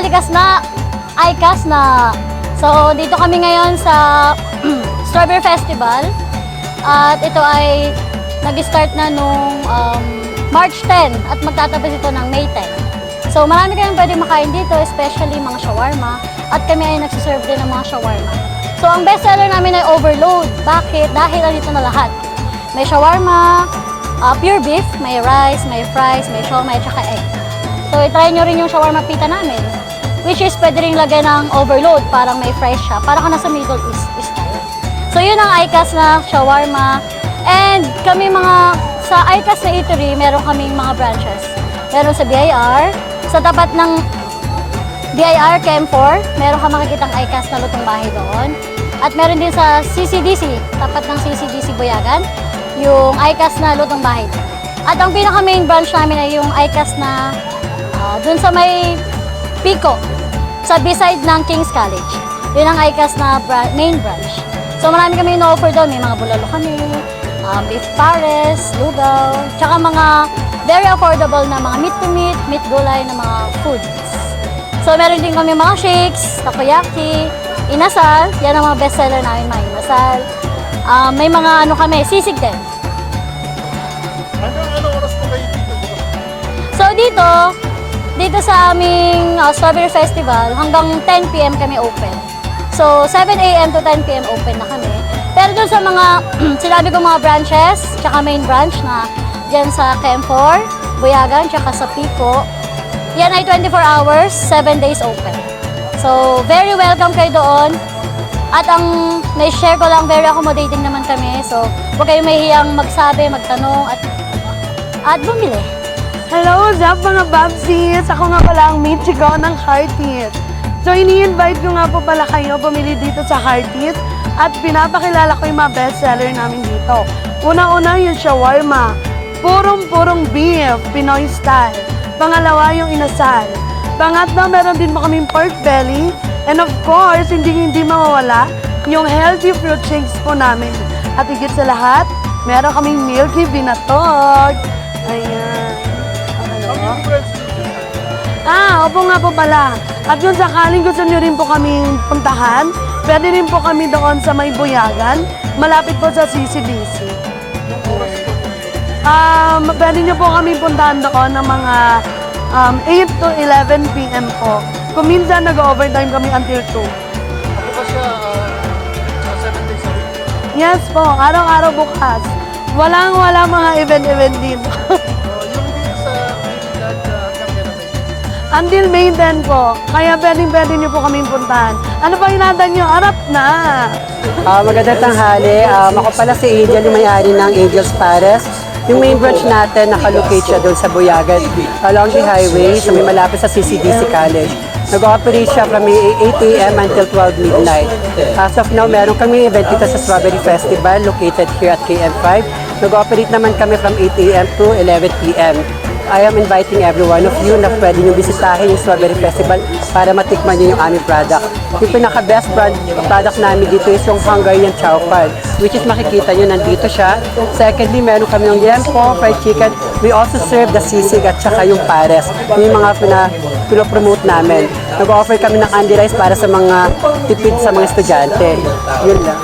likas na ICAS na. So, dito kami ngayon sa Strawberry Festival. At ito ay nag-start na nung March 10 at magtatapos ito ng May 10. So, marami kayong pwede makain dito, especially mga shawarma. At kami ay nagsiserve din ng mga shawarma. So, ang best seller namin ay overload. Bakit? Dahil nandito na lahat. May shawarma, pure beef, may rice, may fries, may siomai, tsaka egg. So, itry nyo rin yung shawarma pita namin. Which is pwede rin lagay ng overload, parang may fries siya. Parang ka nasa Middle East style. So, yun ang ICAS na shawarma. And kami sa ICAS na eatery, meron kaming mga branches. Meron sa BIR, sa tapat ng BIR KM4, meron ka makikitang ICAS na lutong bahay doon. At meron din sa CCDC, tapat ng CCDC Buyagan, yung ICAS na lutong bahay. At ang pinaka main branch namin ay yung ICAS na dun sa may Pico, sa beside ng King's College. Yun ang ICAS na main branch. So marami kami ino-offer doon. May mga bulalo kami, beef pares, lugaw, tsaka mga very affordable na mga meat-to-meat, meat gulay na mga foods. So meron din kami mga shakes, takoyaki, inasal. Yan ang mga bestseller namin, mga inasal. May mga kami, sisig din. Ano oras po kayo dito? So dito sa aming Strawberry Festival, hanggang 10 PM kami open. So 7 AM to 10 PM open na kami. Pero dun sa mga, sinabi ko mga branches, tsaka main branch na dyan sa KM4, Buyagan, tsaka sa Pico, yan ay 24 hours, 7 days open. So very welcome kayo doon. At ang na-share ko lang, very accommodating naman kami. So huwag kayong mahihiyang magsabi, magtanong, at bumili. Hello, Zap mga Babsies! Ako nga pala ang Michiko ng Hearties. So, ini-invite ko nga po pala kayo bumili dito sa Hearties at pinapakilala ko yung mga bestseller namin dito. Una-una yung shawarma, purong-purong beef, Pinoy style. Pangalawa yung inasal. Pangatlo, meron din po kaming pork belly. And of course, hindi mawawala yung healthy fruit shakes po namin. At higit sa lahat, meron kaming milky binatog. Ayan. Opo nga po pala. At kung sakaling gusto nyo rin po kaming puntahan, pwede rin po kami doon sa May Buyagan, malapit po sa CCDC. Pwede nyo po kami puntahan doon ng mga 8 to 11 PM po. Kung minsan nag-overtime kami until 2. Ako ba siya 7 days a week? Yes po, araw-araw bukas. Walang mga event dito. Yung dito sa Trinidad Camera Bay. Until May 10 po. Kaya pwede nyo po kaming puntahan. Ano pa hinatan nyo? Arap na! Magandang tanghali. Ako pala si Angel, yung may-ari ng Angel's Pares. Yung main branch natin, nakalocate siya doon sa Buyagan, along the highway, so may malapit sa CCDC College. Nag-ooperate siya from 8 AM until 12 midnight. As of now, meron kami event dito sa Strawberry Festival, located here at KM5. Nag-ooperate naman kami from 8 AM to 11 PM. I am inviting every one of you na pwede nyo bisitahin yung Strawberry Festival para matikman nyo yung aming product. Yung pinaka-best product namin dito is yung Hungarian Chow Fan, which is makikita nyo, nandito siya. Secondly, meron kami yung liempo, fried chicken. We also serve the sisig at saka yung pares. Yung mga pinopromote namin. Nag-offer kami ng candy rice para sa mga tipid sa mga estudyante. Yun lang.